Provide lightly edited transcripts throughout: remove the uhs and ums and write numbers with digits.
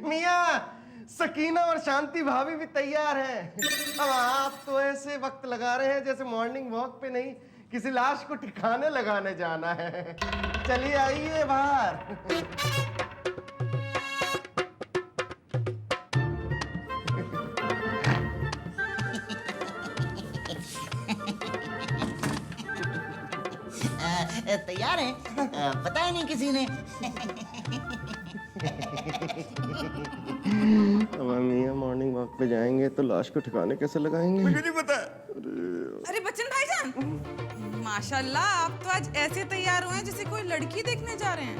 मियाँ, सकीना और शांति भाभी भी तैयार हैं। अब आप तो ऐसे वक्त लगा रहे हैं जैसे मॉर्निंग वॉक पे नहीं, किसी लाश को ठिकाने लगाने जाना है। चलिए आइए बाहर। तैयार हैं? बताया नहीं किसी ने। अब हम मियाँ मॉर्निंग वॉक पे जाएंगे तो लाश को ठिकाने कैसे लगाएंगे? मुझे नहीं पता। अरे बच्चन भाईजान, माशाल्लाह आप तो आज ऐसे तैयार हुए हैं जैसे कोई लड़की देखने जा रहे हैं।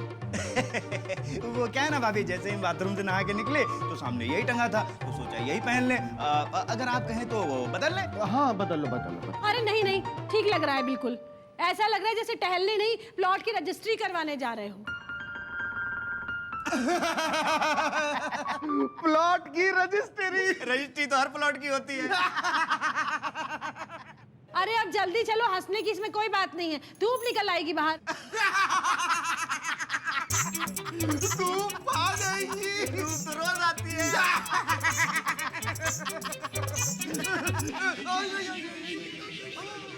वो क्या है ना भाभी, जैसे ही बाथरूम से नहा के निकले तो सामने यही टंगा था, तो सोचा यही पहन ले। अगर आप कहें तो वो बदल ले। हाँ बदल लो बदल लो। अरे नहीं नहीं, ठीक लग रहा है बिल्कुल। ऐसा लग रहा है जैसे टहलने नहीं, प्लॉट की रजिस्ट्री करवाने जा रहे हो। प्लॉट की रजिस्ट्री? रजिस्ट्री तो हर प्लॉट की होती है। अरे अब जल्दी चलो, हंसने की इसमें कोई बात नहीं है। धूप निकल आएगी बाहर। धूप आ जाएगी। धूप तो रोज आती है।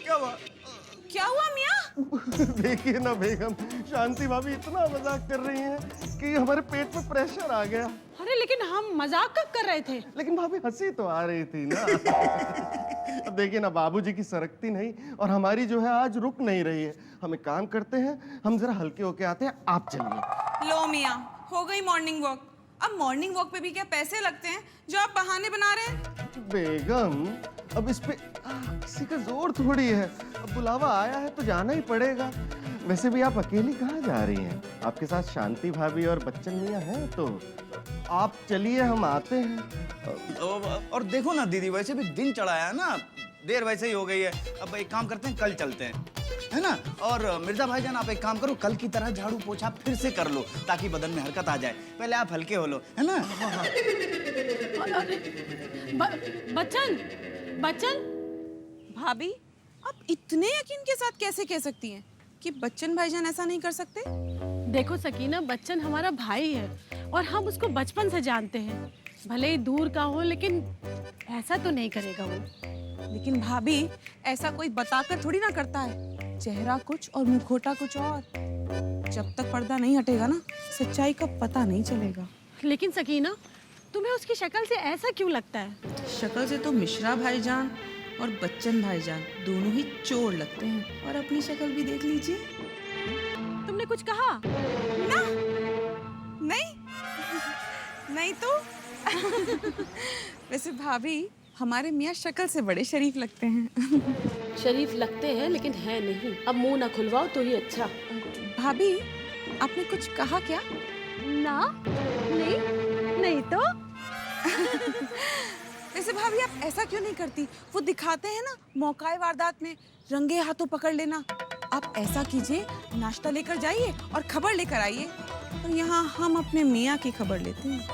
क्या हुआ? क्या हुआ मियाँ? देखिए ना बेगम, शांति भाभी इतना मजाक कर रही हैं कि हमारे पेट में प्रेशर आ गया। अरे लेकिन हम मजाक कब कर रहे थे? लेकिन भाभी हंसी तो आ रही थी ना। अब देखिए ना, बाबूजी की सरकती नहीं और हमारी जो है आज रुक नहीं रही है। हम एक काम करते हैं, हम जरा हल्के होके आते हैं, आप चलिए। लो मियाँ, हो गई मॉर्निंग वॉक। अब मॉर्निंग वॉक पे भी क्या पैसे लगते हैं जो आप बहाने बना रहे हैं? बेगम, अब इस पे किसी का जोर थोड़ी है। अब बुलावा आया है तो जाना ही पड़ेगा। वैसे भी आप अकेली कहाँ जा रही हैं? आपके साथ शांति भाभी और बच्चन मियाँ हैं, तो आप चलिए, हम आते हैं। और देखो ना दीदी, वैसे भी दिन चढ़ाया है ना, देर वैसे ही हो गई है। अब एक काम करते हैं, कल चलते हैं, है ना? और मिर्जा भाईजान, आप एक काम करो, कल की तरह झाड़ू पोछा फिर से कर लो ताकि बदन में हरकत आ जाए। पहले आप हल्के हो लो, है ना? बच्चन, बच्चन भाभी, आप इतने यकीन के साथ कैसे कह सकती हैं कि बच्चन भाईजान ऐसा नहीं कर सकते? देखो सकीना, बच्चन हमारा भाई है और हम उसको बचपन से जानते हैं। भले ही दूर का हो, लेकिन ऐसा तो नहीं करेगा वो। लेकिन भाभी, ऐसा कोई बताकर थोड़ी ना करता है। चेहरा कुछ और मुखौटा कुछ और। जब तक पर्दा नहीं हटेगा ना, सच्चाई का पता नहीं चलेगा। लेकिन सकीना, तुम्हें उसकी शक्ल से ऐसा क्यों लगता है? शक्ल से तो मिश्रा भाईजान और बच्चन भाईजान दोनों ही चोर लगते हैं। और अपनी शक्ल भी देख लीजिए। तुमने कुछ कहा? ना, नहीं, नहीं तो। वैसे भाभी, हमारे मियाँ शक्ल से बड़े शरीफ लगते हैं। शरीफ लगते हैं लेकिन है नहीं। अब मुंह ना खुलवाओ तो ही अच्छा। भाभी, आपने कुछ कहा क्या? ना, नहीं, नहीं तो। वैसे भाभी, आप ऐसा क्यों नहीं करती? वो दिखाते हैं ना मौकाए वारदात में रंगे हाथों पकड़ लेना। आप ऐसा कीजिए, नाश्ता लेकर जाइए और खबर लेकर आइए। और यहाँ हम अपने मियाँ की खबर लेते हैं।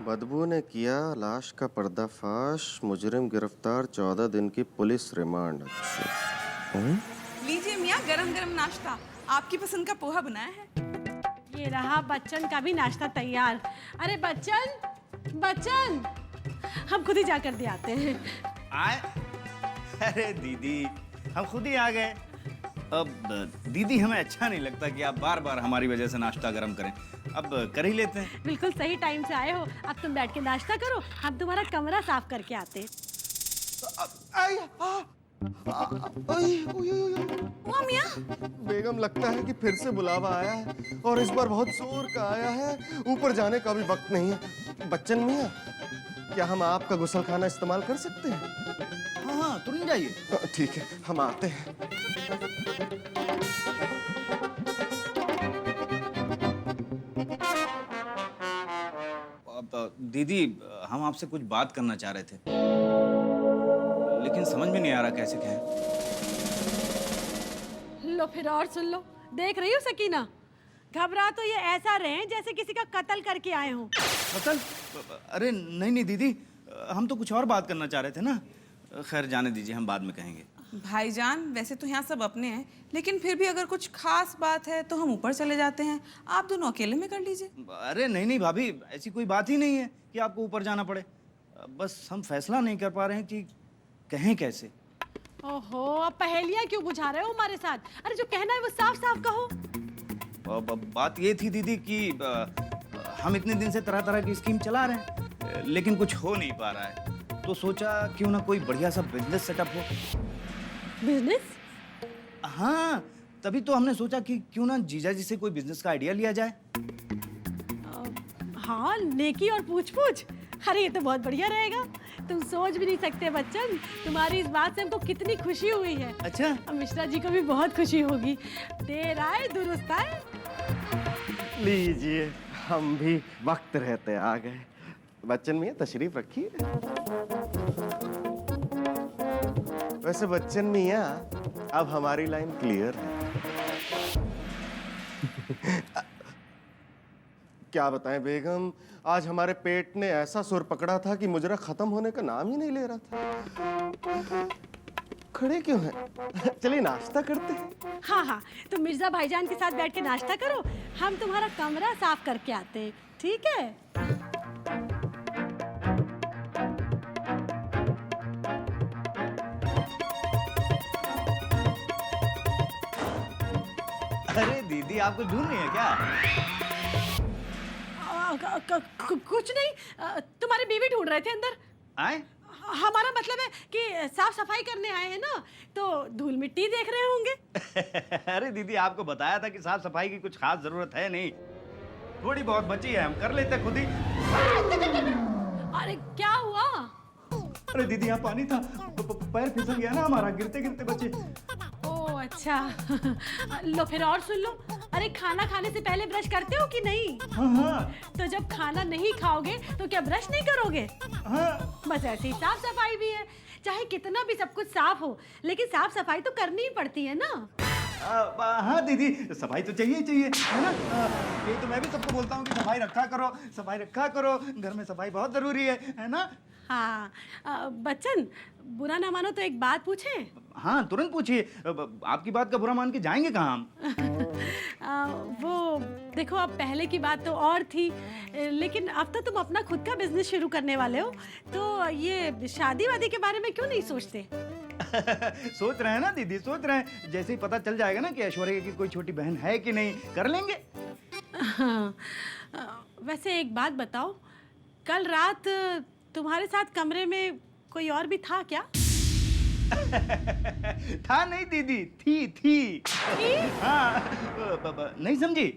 बदबू ने किया लाश का पर्दाफाश, मुजरिम गिरफ्तार, 14 दिन की पुलिस रिमांड। अच्छा, लीजिए मियाँ, गरम गरम नाश्ता। आपकी पसंद का पोहा बनाया है। ये रहा बच्चन का भी नाश्ता तैयार। अरे बच्चन, बच्चन, हम खुद ही जाकर दे आते हैं। आए? अरे दीदी, हम खुद ही आ गए। अब दीदी, हमें अच्छा नहीं लगता कि आप बार बार हमारी वजह से नाश्ता गर्म करें। अब कर ही लेते हैं। बिल्कुल सही टाइम से आए हो। अब तुम बैठ के नाश्ता करो, हम तुम्हारा कमरा साफ करके आते हैं। हुआ मियाँ? बेगम, लगता है कि फिर से बुलावा आया है और इस बार बहुत जोर का आया है। ऊपर जाने का भी वक्त नहीं है। बच्चन मियाँ, क्या हम आपका गुसलखाना इस्तेमाल कर सकते हैं? हाँ हाँ, तुरंत जाइए। ठीक है, हम आते हैं। दीदी, हम आपसे कुछ बात करना चाह रहे थे, लेकिन समझ में नहीं आ रहा कैसे कहें। लो फिर और सुन लो। देख रही हो सकीना, घबरा तो ये ऐसा रहे जैसे किसी का कत्ल करके आए हों। कत्ल? अरे नहीं नहीं दीदी, हम तो कुछ और बात करना चाह रहे थे ना। खैर जाने दीजिए, हम बाद में कहेंगे। भाईजान वैसे तो यहाँ सब अपने हैं, लेकिन फिर भी अगर कुछ खास बात है तो हम ऊपर चले जाते हैं, आप दोनों अकेले में कर लीजिए। अरे नहीं नहीं भाभी, ऐसी कोई बात ही नहीं है कि आपको ऊपर जाना पड़े। बस हम फैसला नहीं कर पा रहे हैं कि कहें कैसे। ओहो, अब पहेलियां क्यों बुझा रहे हो हमारे साथ? अरे जो कहना है वो साफ साफ कहो। बात ये थी दीदी कि हम इतने दिन से तरह तरह की स्कीम चला रहे हैं, लेकिन कुछ हो नहीं पा रहा है, तो सोचा क्यों ना कोई बढ़िया सा बिजनेस सेटअप हो। बिजनेस? हाँ, तभी तो हमने सोचा कि क्यों ना जीजा जी से कोई बिजनेस का आइडिया लिया जाए। हाँ, नेकी और पूछ पूछ। अरे ये तो बहुत बढ़िया रहेगा। तुम सोच भी नहीं सकते बच्चन, तुम्हारी इस बात से हमको कितनी खुशी हुई है। अच्छा, और मिश्रा जी को भी बहुत खुशी होगी। देर आए दुरुस्त आए। लीजिए, हम भी वक्त रहते आ गए। बच्चन मियाँ तशरीफ रखिए। वैसे बच्चन मियाँ, अब हमारी लाइन क्लियर है। क्या बताएं बेगम, आज हमारे पेट ने ऐसा सुर पकड़ा था कि मुजरा खत्म होने का नाम ही नहीं ले रहा था। खड़े क्यों हैं? चलिए नाश्ता करते हैं। हाँ हाँ, तुम मिर्जा भाईजान के साथ बैठ के नाश्ता करो, हम तुम्हारा कमरा साफ करके आते हैं, ठीक है? अरे दीदी, आपको ढूंढ रही है क्या? कुछ नहीं, तुम्हारी बीवी ढूंढ रहे थे अंदर। आए? हमारा मतलब है कि साफ सफाई करने आए हैं ना, तो धूल मिट्टी देख रहे होंगे। अरे दीदी, आपको बताया था कि साफ सफाई की कुछ खास जरूरत है नहीं, थोड़ी बहुत बची है, हम कर लेते खुद ही। अरे क्या हुआ? अरे दीदी, यहाँ पानी था, पैर फिसल गया ना हमारा, गिरते गिरते बचे। ओह अच्छा। लो फिर और सुन लो। अरे खाना खाने से पहले ब्रश करते हो कि नहीं? हाँ हाँ तो जब खाना नहीं खाओगे तो क्या ब्रश नहीं करोगे? हाँ। बस ऐसे ही साफ सफाई भी है, चाहे कितना भी सब कुछ साफ हो, लेकिन साफ सफाई तो करनी ही पड़ती है ना। हाँ दीदी, सफाई तो चाहिए चाहिए, है ना? ये तो मैं भी सबको बोलता हूँ कि सफाई रखा करो, सफाई रखा करो, घर में सफाई बहुत जरूरी है ना? हाँ, बच्चन बुरा ना मानो तो एक बात पूछे? हाँ तुरंत पूछिए, आपकी बात का बुरा मान के जाएंगे कहाँ हम? वो देखो, अब पहले की बात तो और थी, लेकिन अब तो तुम अपना खुद का बिजनेस शुरू करने वाले हो, तो ये शादी वादी के बारे में क्यों नहीं सोचते? सोच रहे हैं ना दीदी, सोच रहे हैं, जैसे ही पता चल जाएगा ना कि ऐश्वर्या की कोई छोटी बहन है कि नहीं, कर लेंगे। हाँ, वैसे एक बात बताओ, कल रात तुम्हारे साथ कमरे में कोई और भी था क्या? था नहीं दीदी, थी। हाँ, नहीं समझी?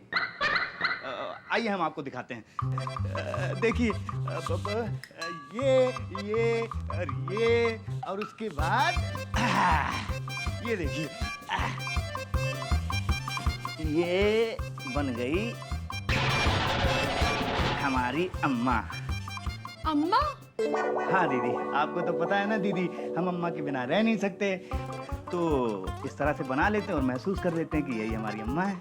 आइए हम आपको दिखाते हैं। देखिए, ये और उसके बाद ये देखिए, ये बन गई हमारी अम्मा। अम्मा? हाँ दीदी, आपको तो पता है ना दीदी, हम अम्मा के बिना रह नहीं सकते, तो इस तरह से बना लेते हैं और महसूस कर लेते हैं कि यही हमारी अम्मा है।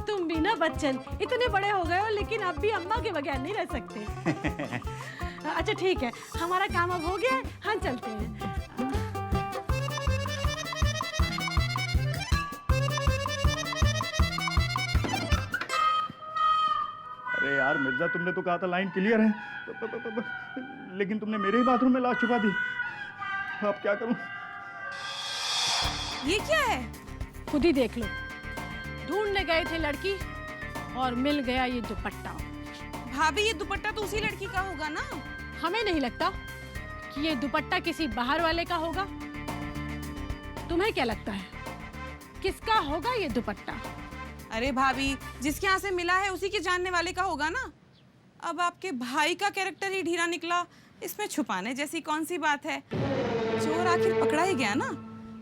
तुम भी ना बच्चन, इतने बड़े हो गए हो लेकिन अब भी अम्मा के बगैर नहीं रह सकते। अच्छा ठीक है, हमारा काम अब हो गया है, हम चलते हैं। अरे यार मिर्जा, तुमने तो कहा था लाइन क्लियर है, लेकिन तुमने मेरे ही बाथरूम में लाश छुपा दी। अब क्या करूं? ये क्या है? खुद ही देख लो। ढूंढने गए थे लड़की और मिल गया ये दुपट्टा। भाभी, ये दुपट्टा तो उसी लड़की का होगा ना? हमें नहीं लगता कि ये दुपट्टा किसी बाहर वाले का होगा। तुम्हें क्या लगता है, किसका होगा ये दुपट्टा? अरे भाभी, जिसके यहाँ से मिला है उसी के जानने वाले का होगा ना। अब आपके भाई का कैरेक्टर ही ढीला निकला, इसमें छुपाने जैसी कौन सी बात है? चोर आखिर पकड़ा ही गया ना,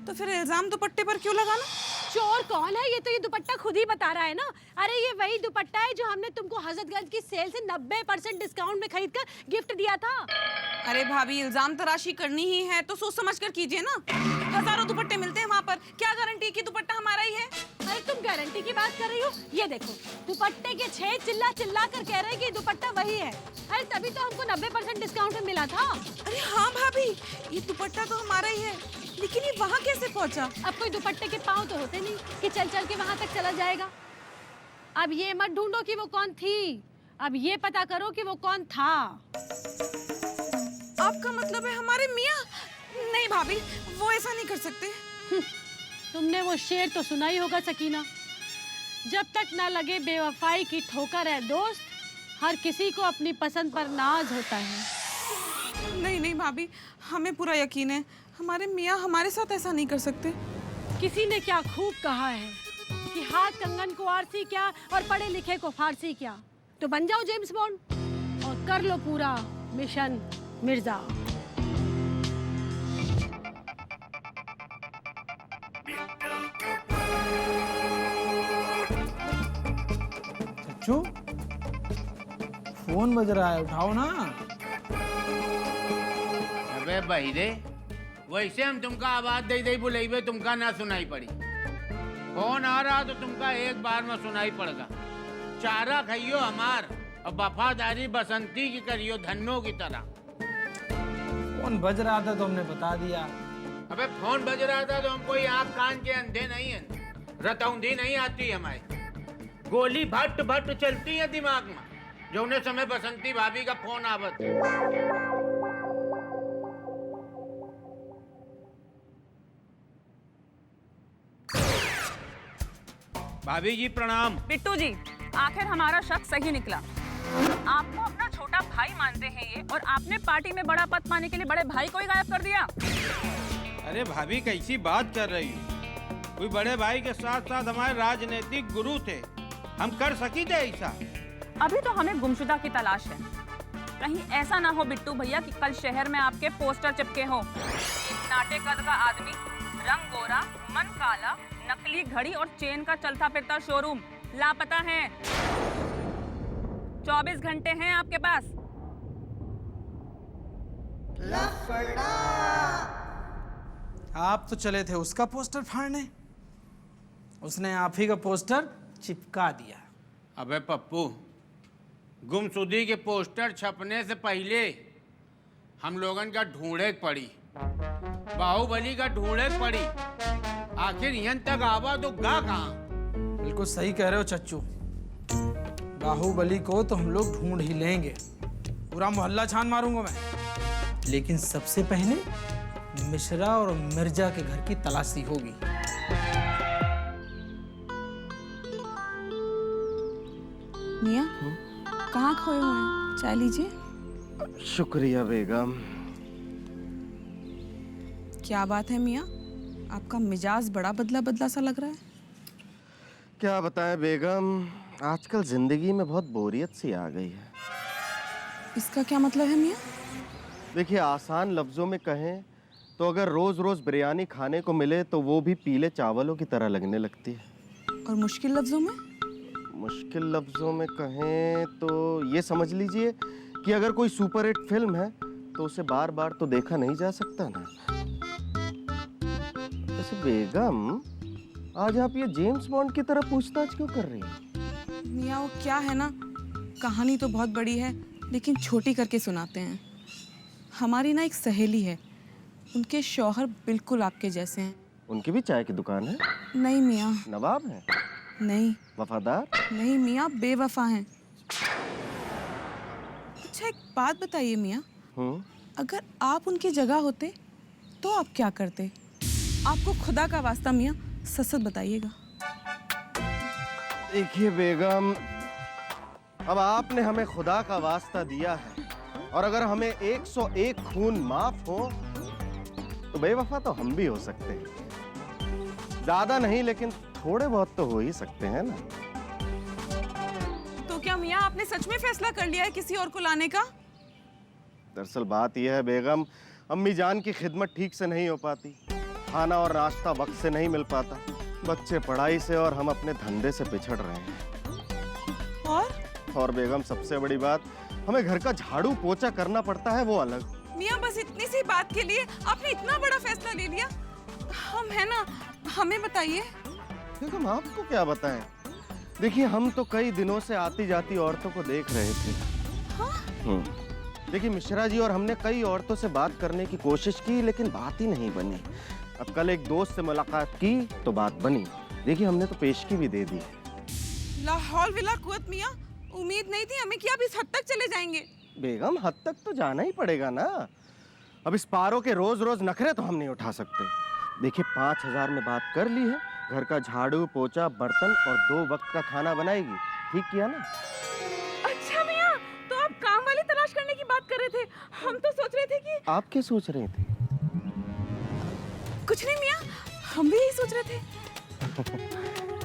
तो फिर इल्जाम दुपट्टे पर क्यों लगाना? चोर कौन है? ये तो ये दुपट्टा खुद ही बता रहा है ना। अरे ये वही दुपट्टा है जो हमने तुमको हजरतगंज की सेल से 90% डिस्काउंट में खरीद कर गिफ्ट दिया था। अरे भाभी, इल्जाम तराशी करनी ही है तो सोच समझ कर कीजिए ना। हजारों दुपट्टे मिलते हैं वहाँ पर, क्या गारंटी कि दुपट्टा हमारा ही है? अरे तुम गारंटी की बात कर रही हो? ये देखो, दुपट्टे के 6 चिल्ला चिल्ला कर कह रहे हैं कि दुपट्टा वही है। अरे तभी तो हमको 90% डिस्काउंट में मिला था। अरे हाँ भाभी, ये दुपट्टा तो हमारा ही है। लेकिन ये वहाँ कैसे पहुँचा? अब कोई दुपट्टे के पाँव तो होते नहीं कि चल चल के वहां तक चला जाएगा। अब ये मत ढूंढो कि वो कौन थी, अब ये पता करो कि वो कौन था। आपका मतलब है हमारे मियाँ? नहीं भाभी, वो ऐसा नहीं कर सकते। तुमने वो शेर तो सुना ही होगा सकीना, जब तक ना लगे बेवफाई की ठोकर है दोस्त, हर किसी को अपनी पसंद पर नाज होता है। नहीं नहीं भाभी, हमें पूरा यकीन है हमारे मियाँ हमारे साथ ऐसा नहीं कर सकते। किसी ने क्या खूब कहा है कि हाथ कंगन को आरसी क्या और पढ़े लिखे को फारसी क्या। तो बन जाओ जेम्स बॉन्ड और कर लो पूरा मिशन मिर्जा। चच्चू, फोन बज रहा है, उठाओ ना। अबे बहिरे, वैसे हम तुमका आवाज दे दे बुलाइबे, तुमका ना सुनाई पड़ी। फोन आ रहा तो तुमका एक बार में सुनाई पड़ेगा। चारा खाइयो हमार और वफादारी बसंती की करियो धन्नो की तरह। फोन बज रहा था तो हमने बता दिया। अबे फोन बज रहा था तो हम कोई आँख कान के अंधे नहीं हैं, रतौंधी नहीं आती हमारी। गोली भट्ट भट्ट चलती है दिमाग में, जो उन्हें समय बसंती भाभी का फोन आवत है। भाभी जी प्रणाम। बिट्टू जी, आखिर हमारा शक सही निकला। आपको अपना छोटा भाई मानते हैं ये, और आपने पार्टी में बड़ा पद पाने के लिए बड़े भाई को ही गायब कर दिया। अरे भाभी कैसी बात कर रही हो? कोई बड़े भाई के साथ साथ हमारे राजनीतिक गुरु थे, हम कर सकी थे ऐसा? अभी तो हमें गुमशुदा की तलाश है। कहीं ऐसा ना हो बिट्टू भैया कि कल शहर में आपके पोस्टर चिपके हो। नाटे कद का आदमी, रंग गोरा, मन काला, नकली घड़ी और चेन का चलता फिरता शोरूम लापता है। 24 घंटे हैं आपके पास। आप तो चले थे उसका पोस्टर फाड़ने, उसने आप ही का पोस्टर चिपका दिया। अबे पप्पू, गुमशुदी के पोस्टर छपने से पहले हम लोगन का ढूंढे पड़ी, बाहुबली का ढूंढे पड़ी। आखिर यहाँ तक आवा तो गा कहाँ? बिल्कुल सही कह रहे हो चच्चू, बाहुबली को तो हम लोग ढूंढ ही लेंगे। पूरा मोहल्ला छान मारूंगा मैं, लेकिन सबसे पहले मिश्रा और मिर्जा के घर की तलाशी होगी। मियाँ, कहाँ खोए हुए हैं? चाय लीजिए। शुक्रिया बेगम। क्या बात है मियाँ, आपका मिजाज बड़ा बदला बदला सा लग रहा है। क्या बताएं बेगम, आजकल जिंदगी में बहुत बोरियत सी आ गई है। इसका क्या मतलब है मियाँ? देखिए, आसान लफ्जों में कहें तो अगर रोज रोज बिरयानी खाने को मिले तो वो भी पीले चावलों की तरह लगने लगती है। और मुश्किल लफ्जों में? मुश्किल लफ्जों में कहें तो ये समझ लीजिए कि अगर कोई सुपरहिट फिल्म है तो उसे बार बार तो देखा नहीं जा सकता ना। वैसे बेगम, आज आप ये जेम्स बॉन्ड की तरह पूछताछ क्यों कर रही हैं? मियाँ, वो क्या है ना, कहानी तो बहुत बड़ी है लेकिन छोटी करके सुनाते हैं। हमारी ना एक सहेली है, उनके शौहर बिल्कुल आपके जैसे हैं। उनकी भी चाय की दुकान है? नहीं मियाँ। नवाब है? नहीं। वफादार? नहीं मियाँ, बेवफा हैं। अच्छा, एक बात बताइए मियाँ, अगर आप उनकी जगह होते तो आप क्या करते? आपको खुदा का वास्ता मियाँ सच सच बताइएगा। देखिए बेगम, अब आपने हमें खुदा का वास्ता दिया है और अगर हमें 101 खून माफ हो तो बेवफा तो हम भी हो सकते हैं। ज्यादा नहीं लेकिन थोड़े बहुत तो हो ही सकते हैं ना। तो क्या मियाँ आपने सच में फैसला कर लिया है किसी और को लाने का? दरअसल बात यह है बेगम, अम्मी जान की खिदमत ठीक से नहीं हो पाती, खाना और नाश्ता वक्त से नहीं मिल पाता, बच्चे पढ़ाई से और हम अपने धंधे से पिछड़ रहे हैं। और बेगम सबसे बड़ी बात, हमें घर का झाड़ू पोछा करना पड़ता है, वो अलग। मियाँ, बस इतनी सी बात के लिए आपने इतना बड़ा फैसला ले लिया? हम है ना, हमें बताइए। बेगम आपको क्या बताएं? देखिए, हम तो कई दिनों से आती जाती औरतों को देख रहे थे। हाँ? देखिए मिश्रा जी और हमने कई औरतों से बात करने की कोशिश की लेकिन बात ही नहीं बनी। अब कल एक दोस्त से मुलाकात की तो बात बनी। देखिए हमने तो पेशगी भी दे दी। लाहौल विला कुव्वत मियाँ, उम्मीद नहीं थी हमें कि आप इस हद तक चले जाएंगे। बेगम हद तक तो जाना ही पड़ेगा ना। अब इस पारो के रोज रोज नखरे तो हम नहीं उठा सकते। देखिए 5,000 में बात कर ली है। घर का झाड़ू पोछा बर्तन और 2 वक्त का खाना बनाएगी। ठीक किया ना? अच्छा मियाँ, तो आप काम वाली तलाश करने की बात कर रहे थे। हम तो सोच रहे थे कि आप क्या सोच रहे थे? कुछ नहीं मियाँ, हम भी यही सोच रहे थे।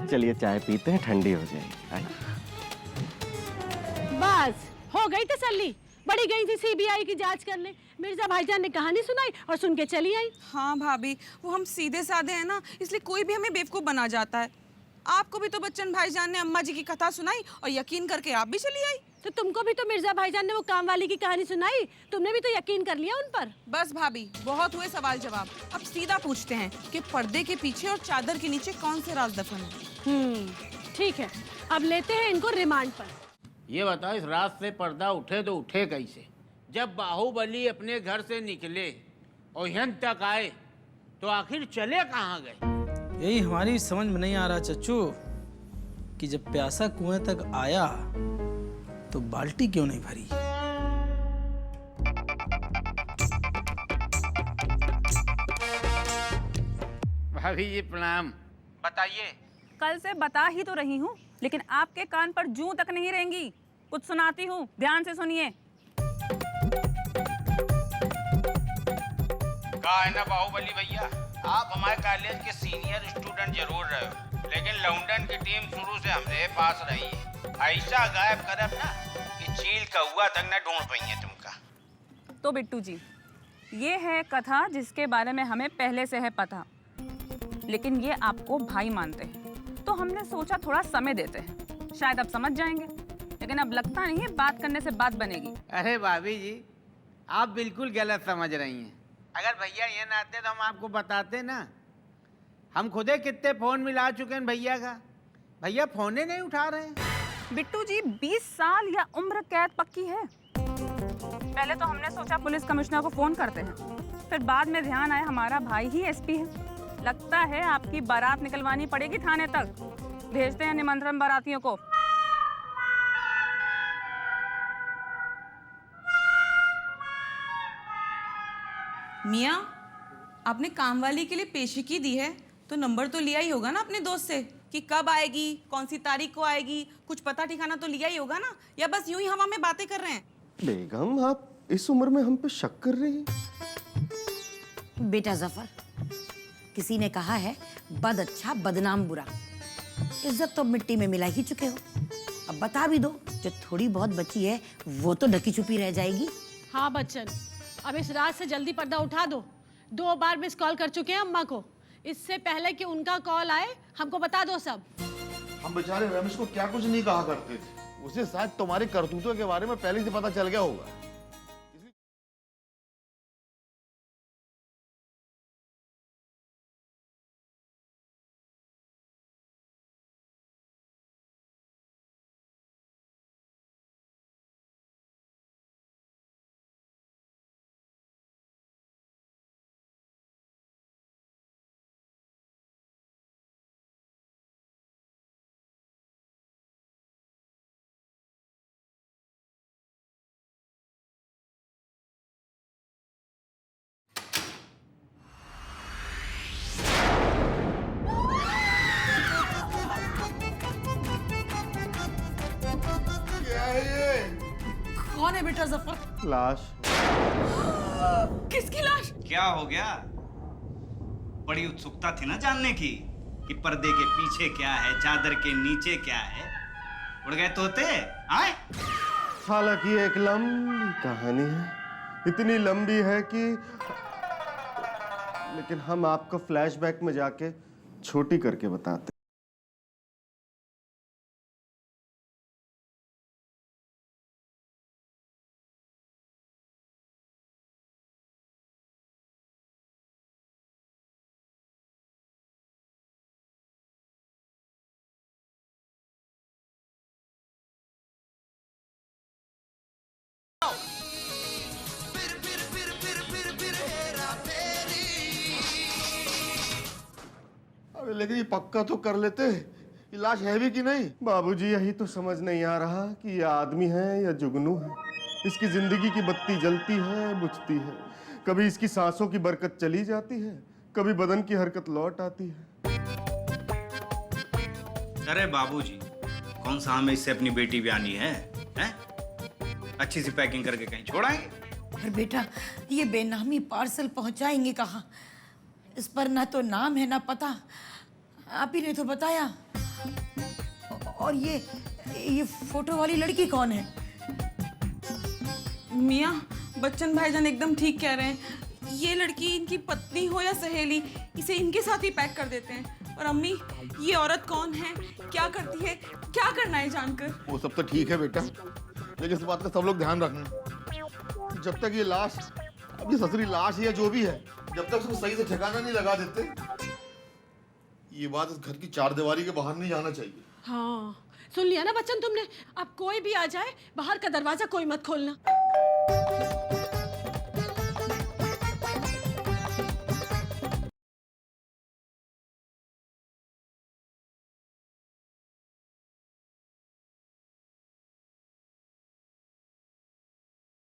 चलिए चाय पीते हैं, ठंडी हो जाएगी। आइए। बस हो गई तसल्ली। बड़ी गई थी सीबीआई की जांच करने, मिर्जा भाईजान ने कहानी सुनाई और सुन के चली आई। हाँ भाभी, वो हम सीधे साधे हैं ना, इसलिए कोई भी हमें बेवकूफ बना जाता है। आपको भी तो बच्चन भाईजान ने अम्मा जी की कथा सुनाई और यकीन करके आप भी चली आई। तो तुमको भी तो मिर्जा भाईजान ने वो काम वाली की कहानी सुनाई, तुमने भी तो यकीन कर लिया उन पर। बस भाभी, बहुत हुए सवाल जवाब। अब सीधा पूछते हैं कि पर्दे के पीछे और चादर के नीचे कौन से राज दफन है। ठीक है, अब लेते हैं इनको रिमांड पर। ये बताओ, इस रात से पर्दा उठे तो उठे कैसे? जब बाहुबली अपने घर से निकले और यहाँ तक आए तो आखिर चले कहाँ गए? यही हमारी समझ में नहीं आ रहा चच्चू कि जब प्यासा कुएं तक आया तो बाल्टी क्यों नहीं भरी। भाभी जी प्रणाम। बताइए। कल से बता ही तो रही हूँ, लेकिन आपके कान पर जूं तक नहीं रहेंगी। कुछ सुनाती हूँ, ध्यान से सुनिए। कहा है ना बाहुबली भैया, आप हमारे कॉलेज के सीनियर स्टूडेंट जरूर रहे हो, लेकिन लंदन की टीम शुरू से हमसे पास रही है। ऐसा गायब करब ना कि चील कौआ तक न ढूंढ पाएंगे तुमका। तो बिट्टू जी, ये है कथा जिसके बारे में हमें पहले से है पता, लेकिन ये आपको भाई मानते हैं, तो हमने सोचा थोड़ा समय देते हैं, शायद अब समझ जाएंगे। लेकिन अब लगता नहीं है बात करने से बात बनेगी। अरे भाभी जी, आप बिल्कुल गलत समझ रही हैं। अगर भैया ये ना आते तो हम आपको बताते ना। हम खुदे कितने फोन मिला चुके हैं भैया का, भैया फोन ही नहीं उठा रहे हैं। बिट्टू जी, 20 साल या उम्र कैद पक्की है। पहले तो हमने सोचा पुलिस कमिश्नर को फोन करते हैं, फिर बाद में ध्यान आया हमारा भाई ही एसपी है। लगता है आपकी बारात निकलवानी पड़ेगी थाने तक। भेजते हैं निमंत्रण बारातियों को। मियाँ, आपने काम वाली के लिए पेशिकी दी है तो नंबर तो लिया ही होगा ना अपने दोस्त से कि कब आएगी, कौन सी तारीख को आएगी, कुछ पता ठिकाना तो लिया ही होगा ना, या बस यूं ही हवा में बातें कर रहे हैं? बेगम आप इस उम्र में हम पे शक कर रही हैं? बेटा जफर, किसी ने कहा है बद अच्छा बदनाम बुरा। इज्जत तो मिट्टी में मिला ही चुके हो, अब बता भी दो, जो थोड़ी बहुत बची है वो तो ढकी छुपी रह जाएगी। हाँ बच्चन, अब इस रात से जल्दी पर्दा उठा दो। 2 बार मिस कॉल कर चुके हैं अम्मा को, इससे पहले कि उनका कॉल आए हमको बता दो सब। हम बेचारे रमेश को क्या कुछ नहीं कहा करते थे, उसे शायद तुम्हारी करतूतों के बारे में पहले से पता चल गया होगा। कौन है बेटा जफर? लाश। किसकी लाश? क्या हो गया? बड़ी उत्सुकता थी ना जानने की कि पर्दे के पीछे क्या है, चादर के नीचे क्या है। उड़ गए तोते आए। हालांकि एक लंबी कहानी है, इतनी लंबी है कि लेकिन हम आपको फ्लैशबैक में जाके छोटी करके बताते। अरे लेकिन ये पक्का तो कर लेते, ये लाश है भी कि नहीं? बाबूजी यही तो समझ नहीं आ रहा कि ये आदमी है या जुगनू है। इसकी जिंदगी की बत्ती जलती है, बुझती है, कभी इसकी सांसों की बरकत चली जाती है, कभी बदन की हरकत लौट आती है। अरे बाबूजी, कौन सा हमें इससे अपनी बेटी ब्यानी है, हैं? अच्छी सी पैकिंग करके कहीं छोड़ाएंगे? पर बेटा ये बेनामी पार्सल पहुंचाएंगे कहाँ? इस पर ना तो नाम है ना पता, आप ही ने तो बताया। और ये फोटो वाली लड़की कौन है? मियाँ, बच्चन भाईजान एकदम ठीक कह रहे हैं। ये लड़की इनकी पत्नी हो या सहेली, इसे इनके साथ ही पैक कर देते हैं। और अम्मी, ये औरत कौन है, क्या करती है, क्या करना है जानकर? वो सब तो ठीक है बेटा, लेकिन इस बात का सब लोग ध्यान रखना, जब तक ये लाश, अब ये ससुरी लाश है या जो भी है, जब तक उसको सही से ठिकाना नहीं लगा देते, ये बात इस घर की चार दीवारी के बाहर नहीं जाना चाहिए। हाँ, सुन लिया ना बच्चन तुमने? अब कोई भी आ जाए, बाहर का दरवाजा कोई मत खोलना।